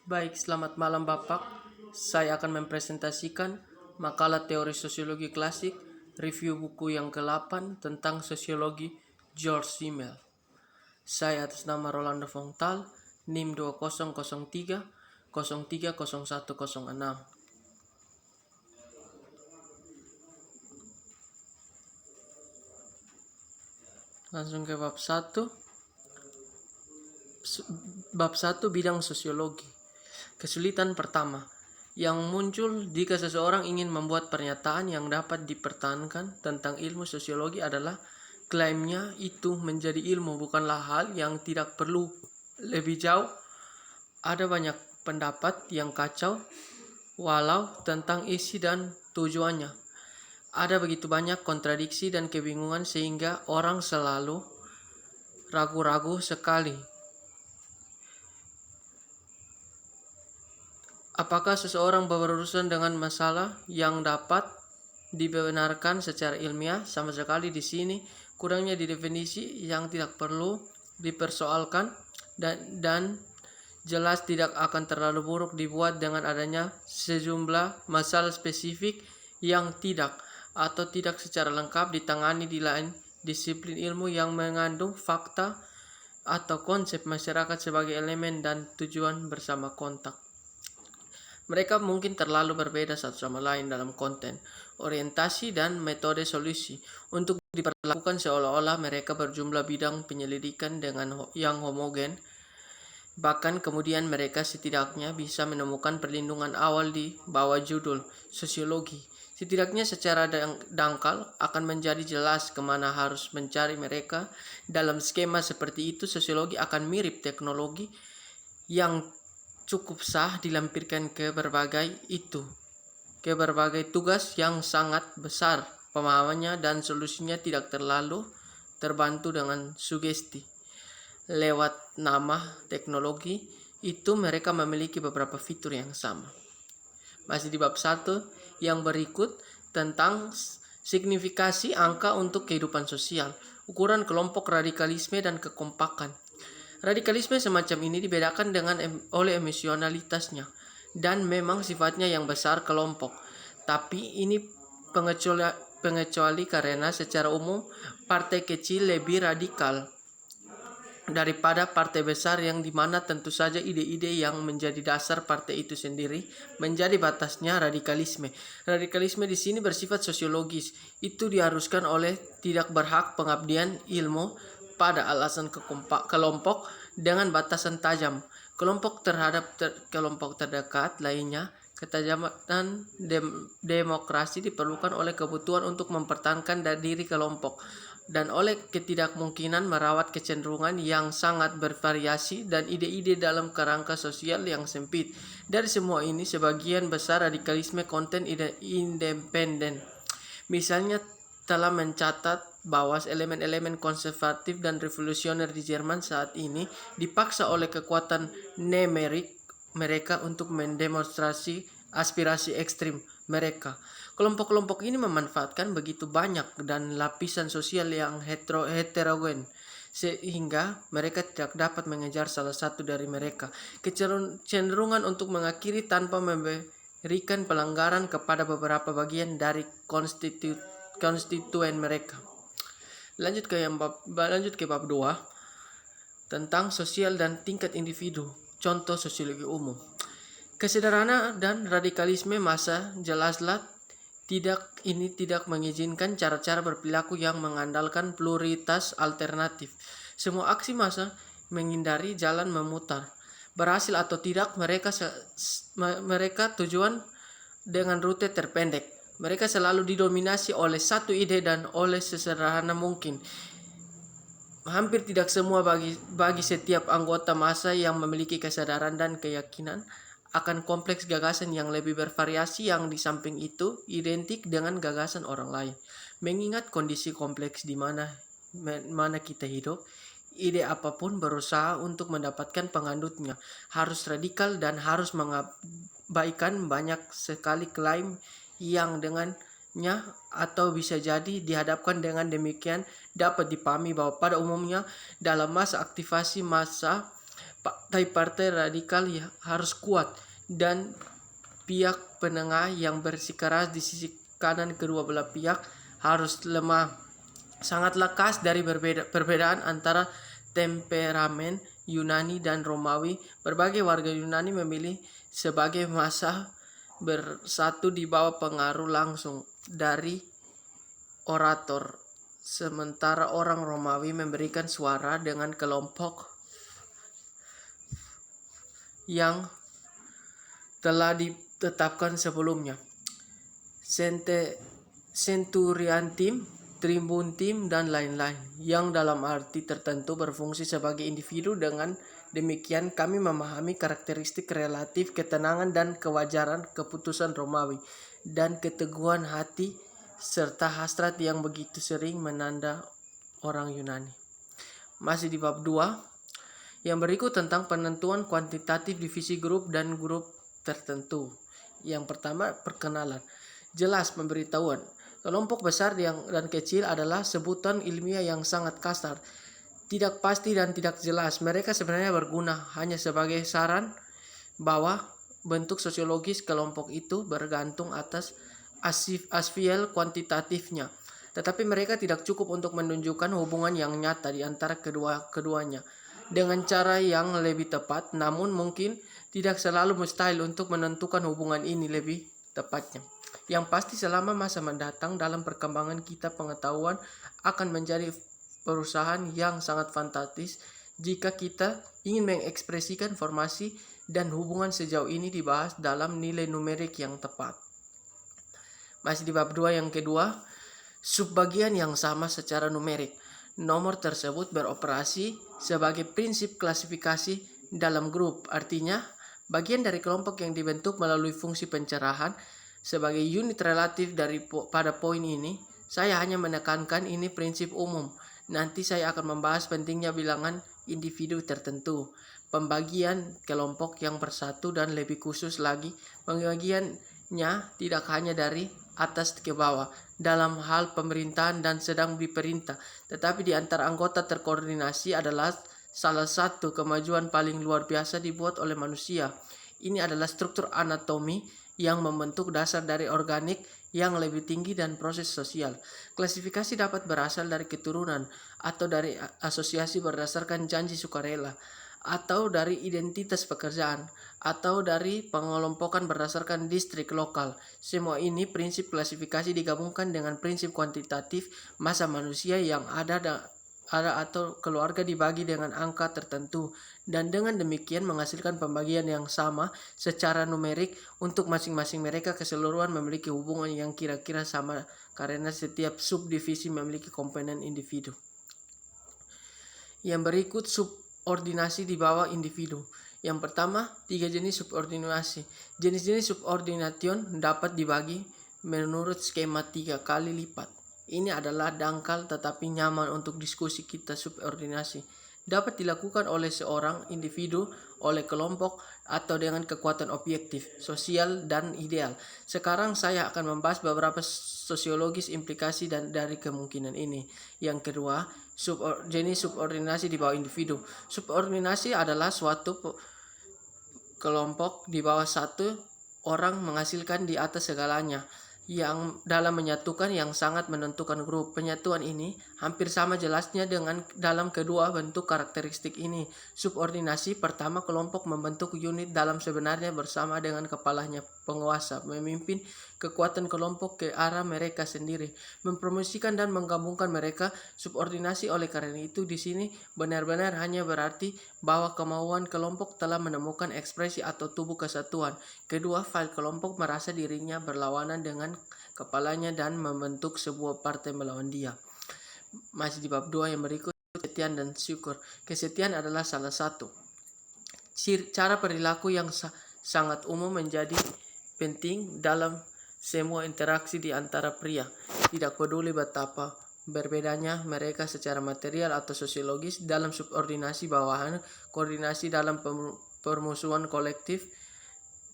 Baik, selamat malam Bapak. Saya akan mempresentasikan makalah teori sosiologi klasik, review buku yang ke-8 tentang sosiologi George Simmel. Saya atas nama Rolando Fongtal, NIM 2003 030106. Langsung ke bab 1. Bab 1 bidang sosiologi. Kesulitan pertama yang muncul jika seseorang ingin membuat pernyataan yang dapat dipertahankan tentang ilmu sosiologi adalah klaimnya itu menjadi ilmu bukanlah hal yang tidak perlu lebih jauh. Ada banyak pendapat yang kacau walau tentang isi dan tujuannya. Ada begitu banyak kontradiksi dan kebingungan sehingga orang selalu ragu-ragu sekali. Apakah seseorang berurusan dengan masalah yang dapat dibenarkan secara ilmiah? Sama sekali di sini kurangnya di definisi yang tidak perlu dipersoalkan dan jelas tidak akan terlalu buruk dibuat dengan adanya sejumlah masalah spesifik yang tidak atau tidak secara lengkap ditangani di lain disiplin ilmu yang mengandung fakta atau konsep masyarakat sebagai elemen dan tujuan bersama kontak. Mereka mungkin terlalu berbeda satu sama lain dalam konten, orientasi, dan metode solusi untuk diperlakukan seolah-olah mereka berjumlah bidang penyelidikan dengan yang homogen. Bahkan kemudian mereka setidaknya bisa menemukan perlindungan awal di bawah judul sosiologi. Setidaknya secara dangkal akan menjadi jelas kemana harus mencari mereka. Dalam skema seperti itu, sosiologi akan mirip teknologi yang cukup sah dilampirkan ke berbagai tugas yang sangat besar. Pemahamannya dan solusinya tidak terlalu terbantu dengan sugesti. Lewat nama teknologi itu mereka memiliki beberapa fitur yang sama. Masih di bab 1 yang berikut tentang signifikasi angka untuk kehidupan sosial, ukuran kelompok, radikalisme, dan kekompakan. Radikalisme semacam ini dibedakan oleh emosionalitasnya dan memang sifatnya yang besar kelompok. Tapi ini pengecuali karena secara umum partai kecil lebih radikal daripada partai besar yang dimana tentu saja ide-ide yang menjadi dasar partai itu sendiri menjadi batasnya radikalisme. Radikalisme di sini bersifat sosiologis. Itu diharuskan oleh tidak berhak pengabdian ilmu pada alasan kelompok dengan batasan tajam. Kelompok terhadap kelompok terdekat lainnya, ketajaman demokrasi diperlukan oleh kebutuhan untuk mempertahankan diri kelompok dan oleh ketidakmungkinan merawat kecenderungan yang sangat bervariasi dan ide-ide dalam kerangka sosial yang sempit. Dari semua ini, sebagian besar radikalisme konten independen. Misalnya telah mencatat bahwa elemen-elemen konservatif dan revolusioner di Jerman saat ini dipaksa oleh kekuatan numerik mereka untuk mendemonstrasi aspirasi ekstrim mereka. Kelompok-kelompok ini memanfaatkan begitu banyak dan lapisan sosial yang heterogen sehingga mereka tidak dapat mengejar salah satu dari mereka. Kecenderungan untuk mengakhiri tanpa memberikan pelanggaran kepada beberapa bagian dari konstituen mereka. Lanjut ke bab 2 tentang sosial dan tingkat individu. Contoh sosiologi umum. Kesederhanaan dan radikalisme massa jelaslah tidak mengizinkan cara-cara berperilaku yang mengandalkan pluralitas alternatif. Semua aksi massa menghindari jalan memutar. Berhasil atau tidak, mereka tujuan dengan rute terpendek. Mereka selalu didominasi oleh satu ide dan oleh sesederhana mungkin. Hampir tidak semua bagi setiap anggota massa yang memiliki kesadaran dan keyakinan akan kompleks gagasan yang lebih bervariasi yang di samping itu identik dengan gagasan orang lain. Mengingat kondisi kompleks di mana kita hidup, ide apapun berusaha untuk mendapatkan pengandutnya harus radikal dan harus mengabaikan banyak sekali klaim yang dengannya atau bisa jadi dihadapkan dengan demikian dapat dipahami bahwa pada umumnya dalam masa aktivasi massa partai-partai radikal ya harus kuat, dan pihak penengah yang bersikeras di sisi kanan kedua belah pihak harus lemah. Sangat lekas dari perbedaan antara temperamen Yunani dan Romawi. Berbagai warga Yunani memilih sebagai massa bersatu di bawah pengaruh langsung dari orator, sementara orang Romawi memberikan suara dengan kelompok yang telah ditetapkan sebelumnya. Centurion Team, Tribun Team, dan lain-lain, yang dalam arti tertentu berfungsi sebagai individu. Dengan demikian kami memahami karakteristik relatif ketenangan dan kewajaran keputusan Romawi, dan keteguhan hati serta hasrat yang begitu sering menanda orang Yunani. Masih di bab 2, yang berikut tentang penentuan kuantitatif divisi grup dan grup tertentu. Yang pertama, perkenalan. Jelas pemberitahuan. Kelompok besar dan kecil adalah sebutan ilmiah yang sangat kasar, tidak pasti dan tidak jelas. Mereka sebenarnya berguna hanya sebagai saran bahwa bentuk sosiologis kelompok itu bergantung atas asfiel kuantitatifnya. Tetapi mereka tidak cukup untuk menunjukkan hubungan yang nyata di antara keduanya dengan cara yang lebih tepat, namun mungkin tidak selalu mustahil untuk menentukan hubungan ini lebih tepatnya. Yang pasti selama masa mendatang dalam perkembangan kita, pengetahuan akan menjadi perusahaan yang sangat fantastis jika kita ingin mengekspresikan informasi dan hubungan sejauh ini dibahas dalam nilai numerik yang tepat. Masih di bab 2 yang kedua, subbagian yang sama secara numerik. Nomor tersebut beroperasi sebagai prinsip klasifikasi dalam grup. Artinya, bagian dari kelompok yang dibentuk melalui fungsi pencerahan sebagai unit relatif pada poin ini. Saya hanya menekankan ini prinsip umum. Nanti saya akan membahas pentingnya bilangan individu tertentu, pembagian kelompok yang bersatu, dan lebih khusus lagi, pembagiannya tidak hanya dari atas ke bawah dalam hal pemerintahan dan sedang diperintah, tetapi di antara anggota terkoordinasi adalah salah satu kemajuan paling luar biasa dibuat oleh manusia. Ini adalah struktur anatomi yang membentuk dasar dari organik yang lebih tinggi dan proses sosial. Klasifikasi dapat berasal dari keturunan, atau dari asosiasi berdasarkan janji sukarela, atau dari identitas pekerjaan, atau dari pengelompokan berdasarkan distrik lokal. Semua ini prinsip klasifikasi digabungkan dengan prinsip kuantitatif massa manusia yang ada atau keluarga dibagi dengan angka tertentu, dan dengan demikian menghasilkan pembagian yang sama secara numerik untuk masing-masing mereka. Keseluruhan memiliki hubungan yang kira-kira sama karena setiap subdivisi memiliki komponen individu. Yang berikut subordinasi di bawah individu. Yang pertama, 3 jenis subordinasi. Jenis-jenis subordination dapat dibagi menurut skema 3 kali lipat. Ini adalah dangkal tetapi nyaman untuk diskusi kita. Subordinasi dapat dilakukan oleh seorang individu, oleh kelompok, atau dengan kekuatan objektif, sosial, dan ideal. Sekarang saya akan membahas beberapa sosiologis implikasi dari kemungkinan ini. Yang kedua, jenis subordinasi di bawah individu. Subordinasi adalah suatu kelompok di bawah satu orang menghasilkan di atas segalanya, yang dalam menyatukan yang sangat menentukan grup. Penyatuan ini hampir sama jelasnya dengan dalam kedua bentuk karakteristik ini. Subordinasi pertama, kelompok membentuk unit dalam sebenarnya bersama dengan kepalanya penguasa, memimpin kekuatan kelompok ke arah mereka sendiri, mempromosikan dan menggabungkan mereka. Subordinasi oleh karena itu di sini benar-benar hanya berarti bahwa kemauan kelompok telah menemukan ekspresi atau tubuh kesatuan. Kedua, file kelompok merasa dirinya berlawanan dengan kepalanya dan membentuk sebuah partai melawan dia. Masih di bab 2 yang berikut, kesetiaan dan syukur. Kesetiaan adalah salah satu cara perilaku yang sangat umum menjadi penting dalam semua interaksi di antara pria. Tidak peduli betapa berbedanya mereka secara material atau sosiologis. Dalam subordinasi bawahan, koordinasi dalam permusuhan kolektif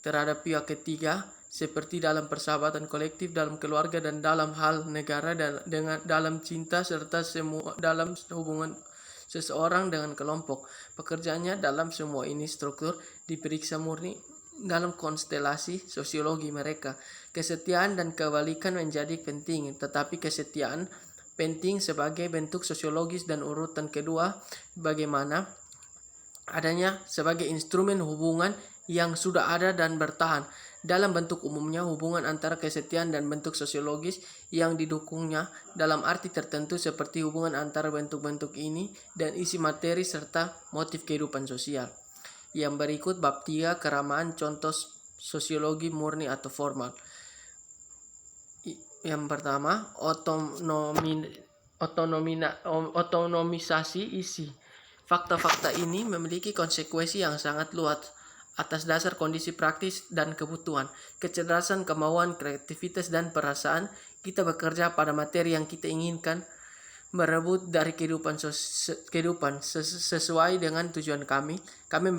terhadap pihak ketiga, seperti dalam persahabatan kolektif, dalam keluarga, dan dalam hal negara, dalam cinta, serta semua dalam hubungan seseorang dengan kelompok. Pekerjaannya dalam semua ini struktur diperiksa murni dalam konstelasi sosiologi mereka. Kesetiaan dan kebalikan menjadi penting, tetapi kesetiaan penting sebagai bentuk sosiologis dan urutan kedua bagaimana adanya sebagai instrumen hubungan yang sudah ada dan bertahan. Dalam bentuk umumnya, hubungan antara kesetiaan dan bentuk sosiologis yang didukungnya dalam arti tertentu seperti hubungan antara bentuk-bentuk ini dan isi materi serta motif kehidupan sosial. Yang berikut bab 3 keramaan contoh sosiologi murni atau formal. Yang pertama, otonomisasi isi. Fakta-fakta ini memiliki konsekuensi yang sangat luas atas dasar kondisi praktis dan kebutuhan, kecerdasan, kemauan, kreativitas, dan perasaan. Kita bekerja pada materi yang kita inginkan, merebut dari kehidupan sesuai dengan tujuan kami. Kami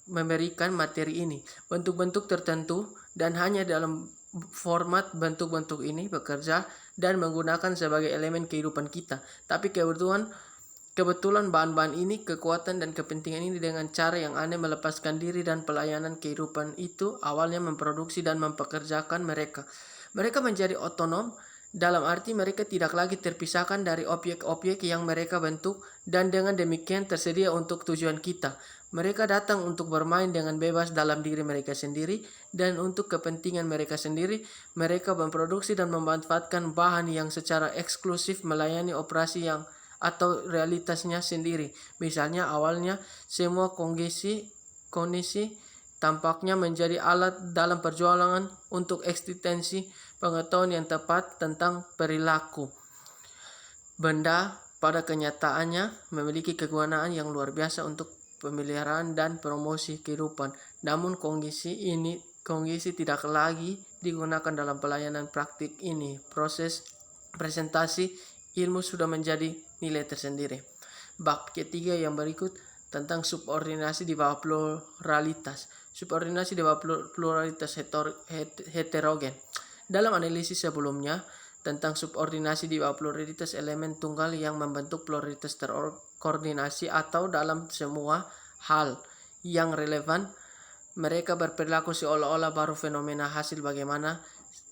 memberikan materi ini bentuk-bentuk tertentu dan hanya dalam format bentuk-bentuk ini bekerja dan menggunakan sebagai elemen kehidupan kita. Tapi kebetulan bahan-bahan ini, kekuatan dan kepentingan ini dengan cara yang aneh melepaskan diri dan pelayanan kehidupan itu awalnya memproduksi dan mempekerjakan mereka. Mereka menjadi otonom dalam arti mereka tidak lagi terpisahkan dari objek-objek yang mereka bentuk dan dengan demikian tersedia untuk tujuan kita. Mereka datang untuk bermain dengan bebas dalam diri mereka sendiri dan untuk kepentingan mereka sendiri. Mereka memproduksi dan memanfaatkan bahan yang secara eksklusif melayani operasi yang atau realitasnya sendiri. Misalnya awalnya semua kondisi tampaknya menjadi alat dalam perjuangan untuk eksistensi pengetahuan yang tepat tentang perilaku. Benda pada kenyataannya memiliki kegunaan yang luar biasa untuk pemeliharaan dan promosi kehidupan. Namun kondisi tidak lagi digunakan dalam pelayanan praktik ini. Proses presentasi ilmu sudah menjadi nilai tersendiri. Bab ketiga yang berikut tentang subordinasi di bawah pluralitas. Subordinasi di bawah pluralitas heterogen. Dalam analisis sebelumnya tentang subordinasi di bawah pluralitas elemen tunggal yang membentuk pluralitas terkoordinasi atau dalam semua hal yang relevan mereka berperilaku seolah-olah baru fenomena hasil bagaimana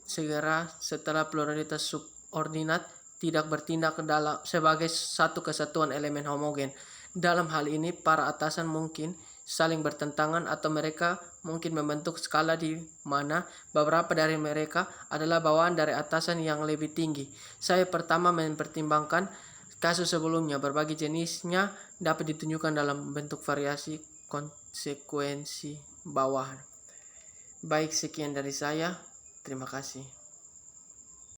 segera setelah pluralitas subordinat tidak bertindak sebagai satu kesatuan elemen homogen. Dalam hal ini para atasan mungkin saling bertentangan atau mereka mungkin membentuk skala di mana beberapa dari mereka adalah bawaan dari atasan yang lebih tinggi. Saya pertama mempertimbangkan kasus sebelumnya. Berbagai jenisnya dapat ditunjukkan dalam bentuk variasi konsekuensi bawahan. Baik, sekian dari saya. Terima kasih.